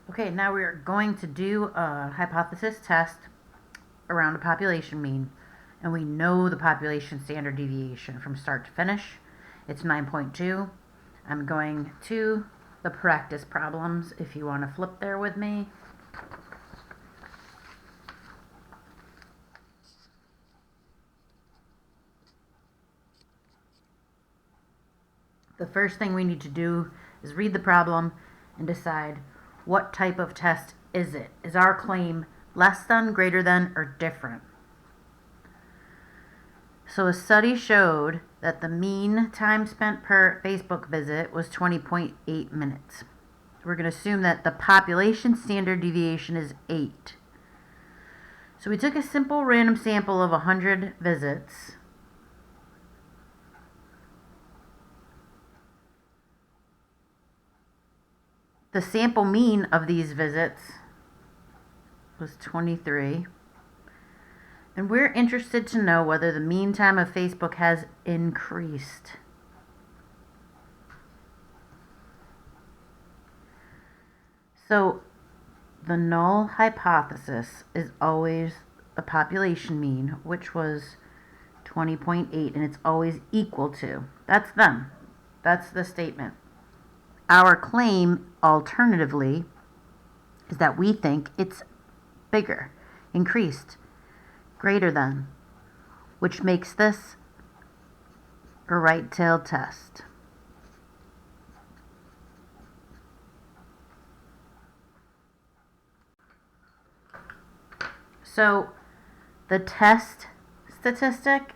Okay, now we are going to do a hypothesis test around a population mean. And we know the population standard deviation from start to finish. It's 9.2. I'm going to the practice problems if you want to flip there with me. The first thing we need to do is read the problem and decide what type of test is it. Is our claim less than, greater than, or different? So a study showed that the mean time spent per Facebook visit was 20.8 minutes. We're going to assume that the population standard deviation is 8. So we took a simple random sample of 100 visits. The sample mean of these visits was 23. And we're interested to know whether the mean time of Facebook has increased. So the null hypothesis is always a population mean, which was 20.8, and it's always equal to. That's them. That's the statement. Our claim, alternatively, is that we think it's bigger, increased, greater than, which makes this a right-tailed test. So the test statistic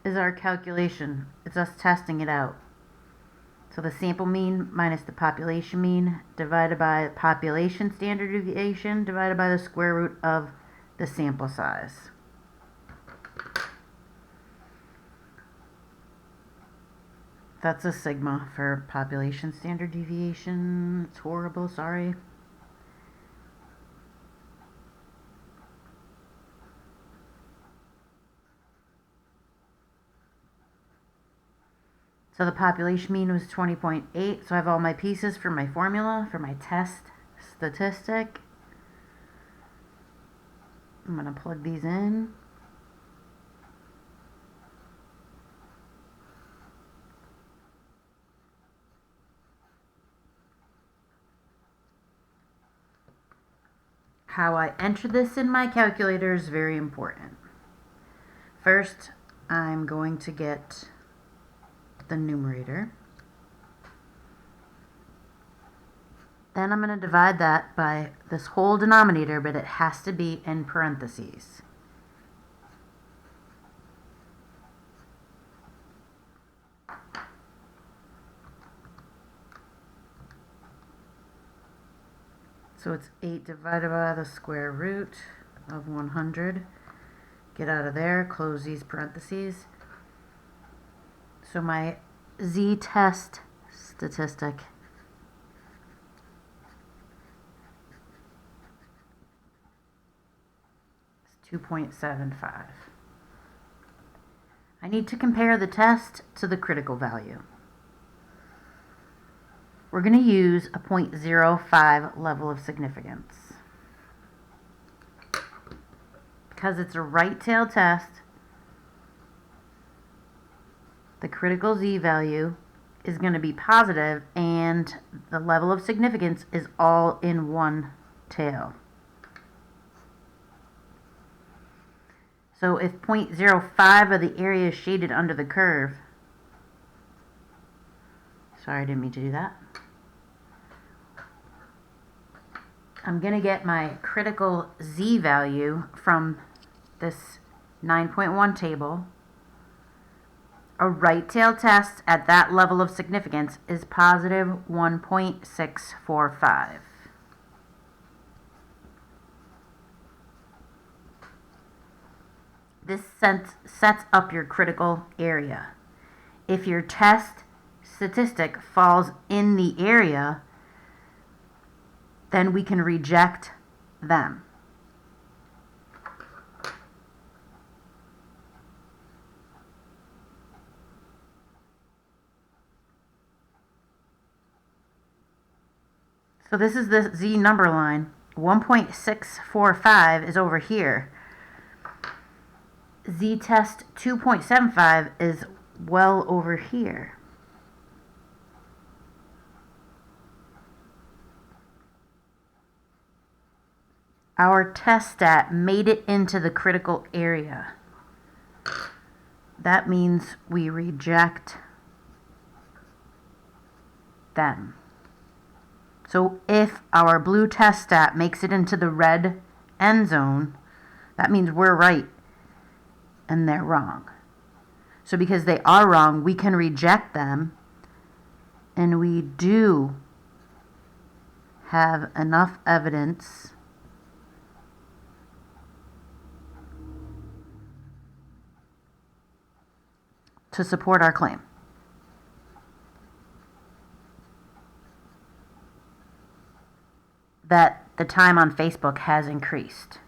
is our calculation. It's us testing it out. So the sample mean minus the population mean divided by population standard deviation divided by the square root of the sample size. That's a sigma for population standard deviation. It's horrible, sorry. So the population mean was 20.8. So I have all my pieces for my formula, for my test statistic. I'm going to plug these in. How I enter this in my calculator is very important. First, I'm going to get the numerator. Then I'm going to divide that by this whole denominator, but it has to be in parentheses. So it's 8 divided by the square root of 100. Get out of there, close these parentheses. So my z-test statistic is 2.75. I need to compare the test to the critical value. We're going to use a 0.05 level of significance. Because it's a right-tailed test, the critical z-value is going to be positive, and the level of significance is all in one tail. So if 0.05 of the area is shaded under the curve, sorry, I didn't mean to do that. I'm going to get my critical z-value from this 9.1 table. A right-tailed test at that level of significance is positive 1.645. This sets up your critical area. If your test statistic falls in the area, then we can reject them. So this is the Z number line. 1.645 is over here. Z test 2.75 is well over here. Our test stat made it into the critical area. That means we reject them. So if our blue test stat makes it into the red end zone, that means we're right and they're wrong. So because they are wrong, we can reject them, and we do have enough evidence to support our claim. That the time on Facebook has increased.